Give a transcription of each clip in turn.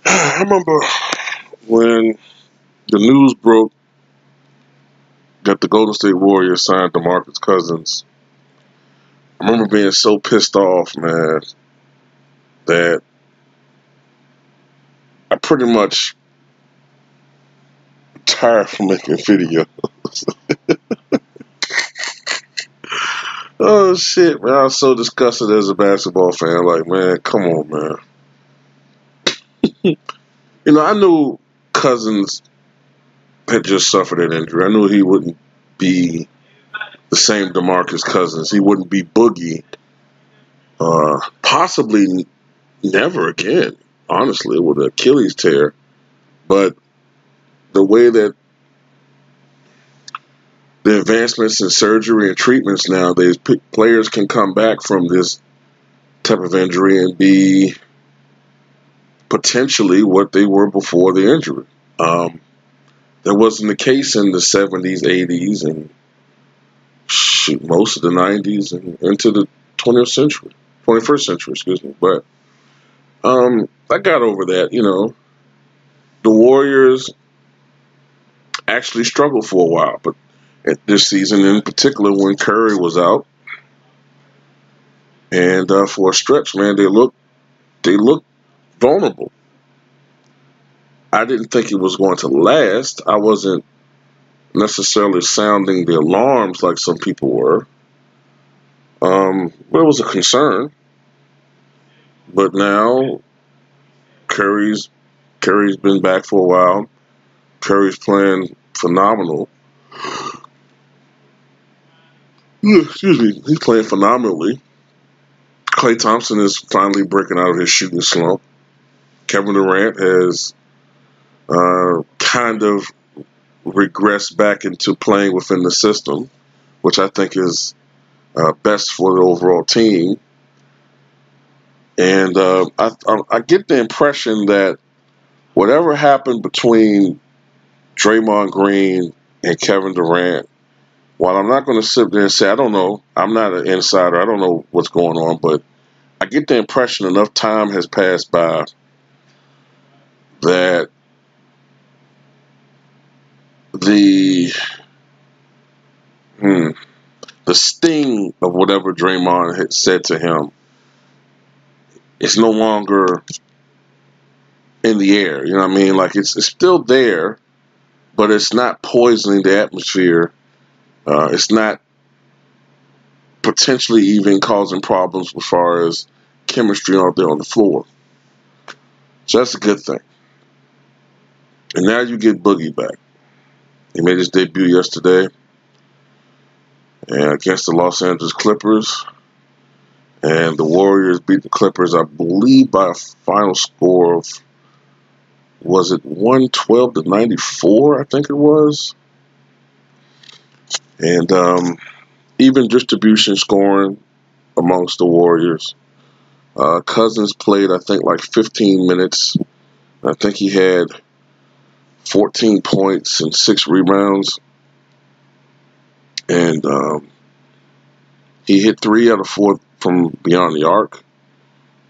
I remember when the news broke that the Golden State Warriors signed Demarcus Cousins. I remember being so pissed off, man, that I pretty much tired from making videos. Oh shit, man! I was so disgusted as a basketball fan. Like, man, come on, man. I knew Cousins had just suffered an injury. I knew he wouldn't be the same Demarcus Cousins. He wouldn't be Boogie. Possibly never again, honestly, with an Achilles tear. But the way that the advancements in surgery and treatments nowadays, players can come back from this type of injury and be potentially what they were before the injury. That wasn't the case in the 70s, 80s, and most of the 90s and into the 20th century, 21st century, excuse me. But I got over that. The Warriors actually struggled for a while, but this season in particular, when Curry was out, and for a stretch, man, they looked vulnerable. I didn't think it was going to last. I wasn't necessarily sounding the alarms like some people were. But it was a concern. But now Curry's been back for a while. Curry's playing phenomenal. Excuse me. He's playing phenomenally. Klay Thompson is finally breaking out of his shooting slump. Kevin Durant has kind of regressed back into playing within the system, which I think is best for the overall team. And I get the impression that whatever happened between Draymond Green and Kevin Durant, while I'm not going to sit there and say, I don't know, I'm not an insider, I don't know what's going on, but I get the impression enough time has passed by that the sting of whatever Draymond had said to him is no longer in the air. You know what I mean? Like, it's still there, but it's not poisoning the atmosphere. It's not potentially even causing problems as far as chemistry out there on the floor. So that's a good thing. And now you get Boogie back. He made his debut yesterday and against the Los Angeles Clippers. And the Warriors beat the Clippers, I believe, by a final score of, was it 112-94, I think it was. And even distribution scoring amongst the Warriors. Cousins played, I think, like 15 minutes. I think he had 14 points and 6 rebounds. And he hit 3 out of 4 from beyond the arc.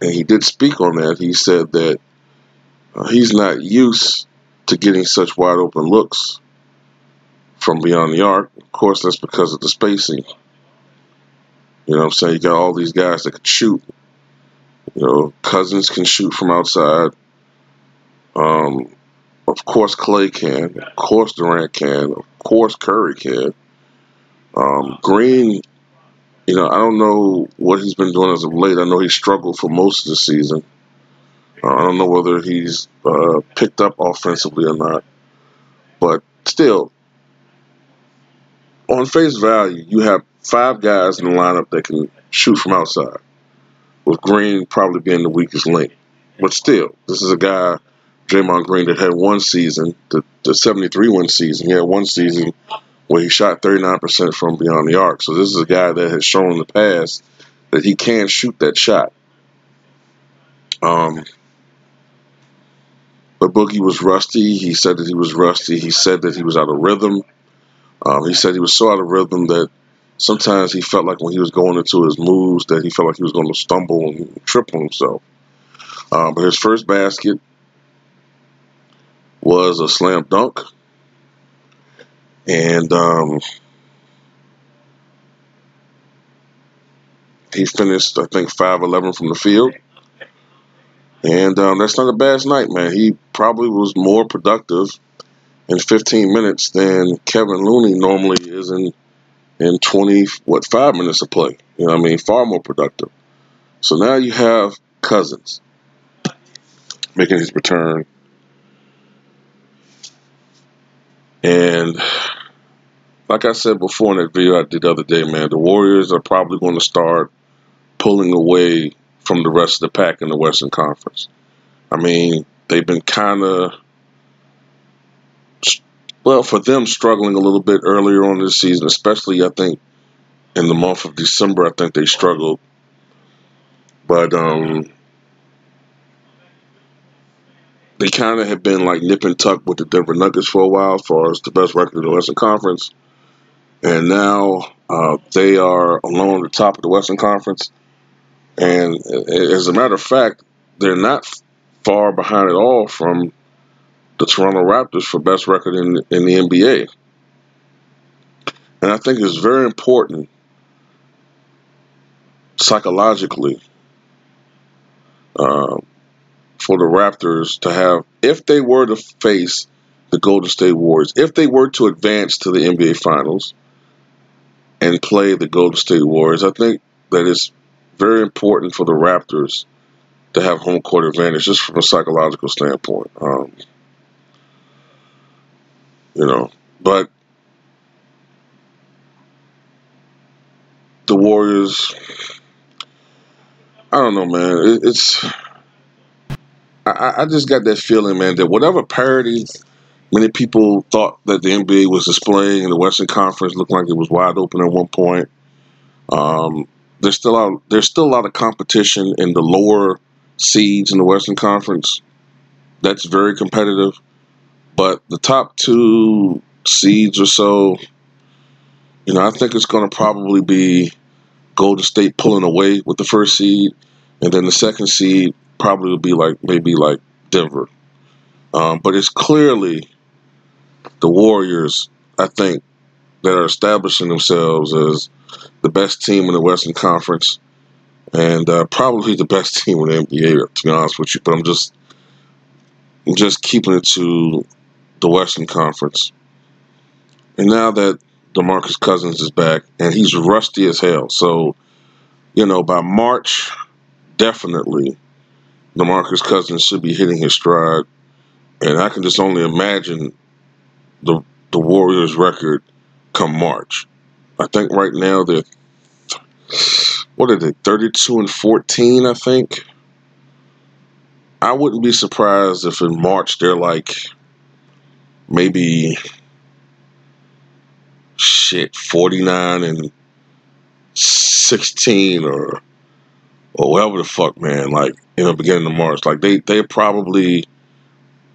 And he did speak on that. He said that he's not used to getting such wide open looks from beyond the arc. Of course, that's because of the spacing. You know what I'm saying? You got all these guys that can shoot. Cousins can shoot from outside. Of course, Klay can. Of course, Durant can. Of course, Curry can. Green, I don't know what he's been doing as of late. I know he struggled for most of the season. I don't know whether he's picked up offensively or not. But still, on face value, you have 5 guys in the lineup that can shoot from outside, with Green probably being the weakest link. But still, this is a guy, Draymond Green, that had one season, the 73-win season. He had one season where he shot 39% from beyond the arc. So this is a guy that has shown in the past that he can shoot that shot. But Boogie was rusty. He said that he was rusty. He said that he was out of rhythm. He said he was so out of rhythm that sometimes he felt like when he was going into his moves that he felt like he was going to stumble and trip on himself. But his first basket was a slam dunk. And he finished, I think, 5-11 from the field. And that's not a bad night, man. He probably was more productive in 15 minutes than Kevin Looney normally is in 5 minutes of play. You know what I mean? Far more productive. So now you have Cousins making his return. And like I said before in that video I did the other day, man, the Warriors are probably going to start pulling away from the rest of the pack in the Western Conference. I mean, they've been kind of, well, for them, struggling a little bit earlier on this season, especially, I think, in the month of December, I think they struggled. But they kind of have been like nip and tuck with the Denver Nuggets for a while as far as the best record in the Western Conference. And now they are alone at the top of the Western Conference. And as a matter of fact, they're not far behind at all from the Toronto Raptors for best record in the NBA. And I think it's very important psychologically for the Raptors to have, if they were to face the Golden State Warriors, if they were to advance to the NBA Finals and play the Golden State Warriors, I think that it's very important for the Raptors to have home court advantage just from a psychological standpoint. But the Warriors, I don't know, man. I just got that feeling, man, that whatever parity many people thought that the NBA was displaying in the Western Conference looked like it was wide open at one point. There's still a lot of competition in the lower seeds in the Western Conference. That's very competitive. But the top 2 seeds or so, I think it's going to probably be Golden State pulling away with the first seed, and then the second seed probably will be maybe like Denver. But it's clearly the Warriors, I think, that are establishing themselves as the best team in the Western Conference and probably the best team in the NBA, to be honest with you. But I'm just keeping it to the Western Conference. And now that Demarcus Cousins is back, and he's rusty as hell. So, by March, definitely Demarcus Cousins should be hitting his stride. And I can just only imagine the Warriors' record come March. I think right now they're, 32-14, I think. I wouldn't be surprised if in March they're like maybe 49-16 or whatever the fuck, man. Like, beginning of March, like they probably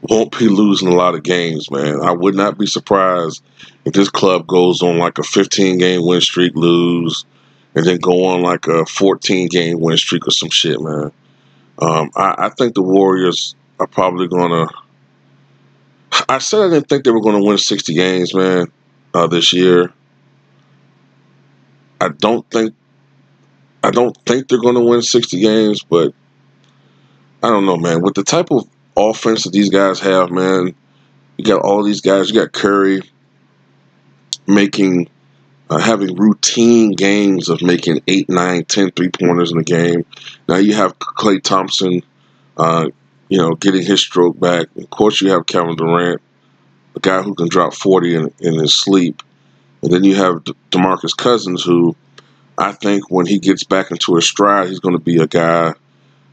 won't be losing a lot of games, man. I would not be surprised if this club goes on like a 15-game win streak, lose, and then go on like a 14-game win streak or some shit, man. I think the Warriors are probably gonna. I said I didn't think they were gonna win 60 games, man, this year. I don't think they're gonna win 60 games, but I don't know, man. With the type of offense that these guys have, man, you got all these guys. You got Curry having routine games of making 8, 9, 10 3-pointers in the game. Now you have Klay Thompson, getting his stroke back. Of course, you have Kevin Durant, a guy who can drop 40 in his sleep. And then you have Demarcus Cousins, who I think when he gets back into his stride, he's going to be a guy.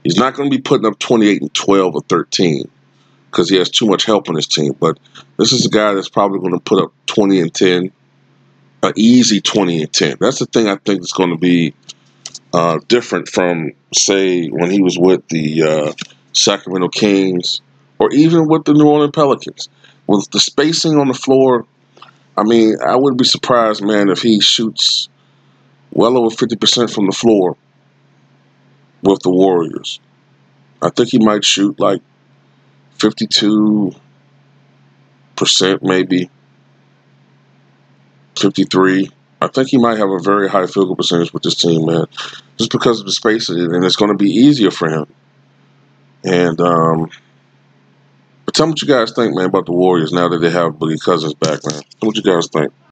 He's not going to be putting up 28 and 12 or 13 because he has too much help on his team. But this is a guy that's probably going to put up 20 and 10, an easy 20 and 10. That's the thing I think is going to be different from, say, when he was with the Sacramento Kings or even with the New Orleans Pelicans. With the spacing on the floor, I mean, I wouldn't be surprised, man, if he shoots well over 50% from the floor with the Warriors. I think he might shoot like 52, percent, maybe 53. I think he might have a very high field goal percentage with this team, man, just because of the space of it, and it's going to be easier for him. And but tell me what you guys think, man, about the Warriors now that they have Boogie Cousins back, man. Tell me what you guys think.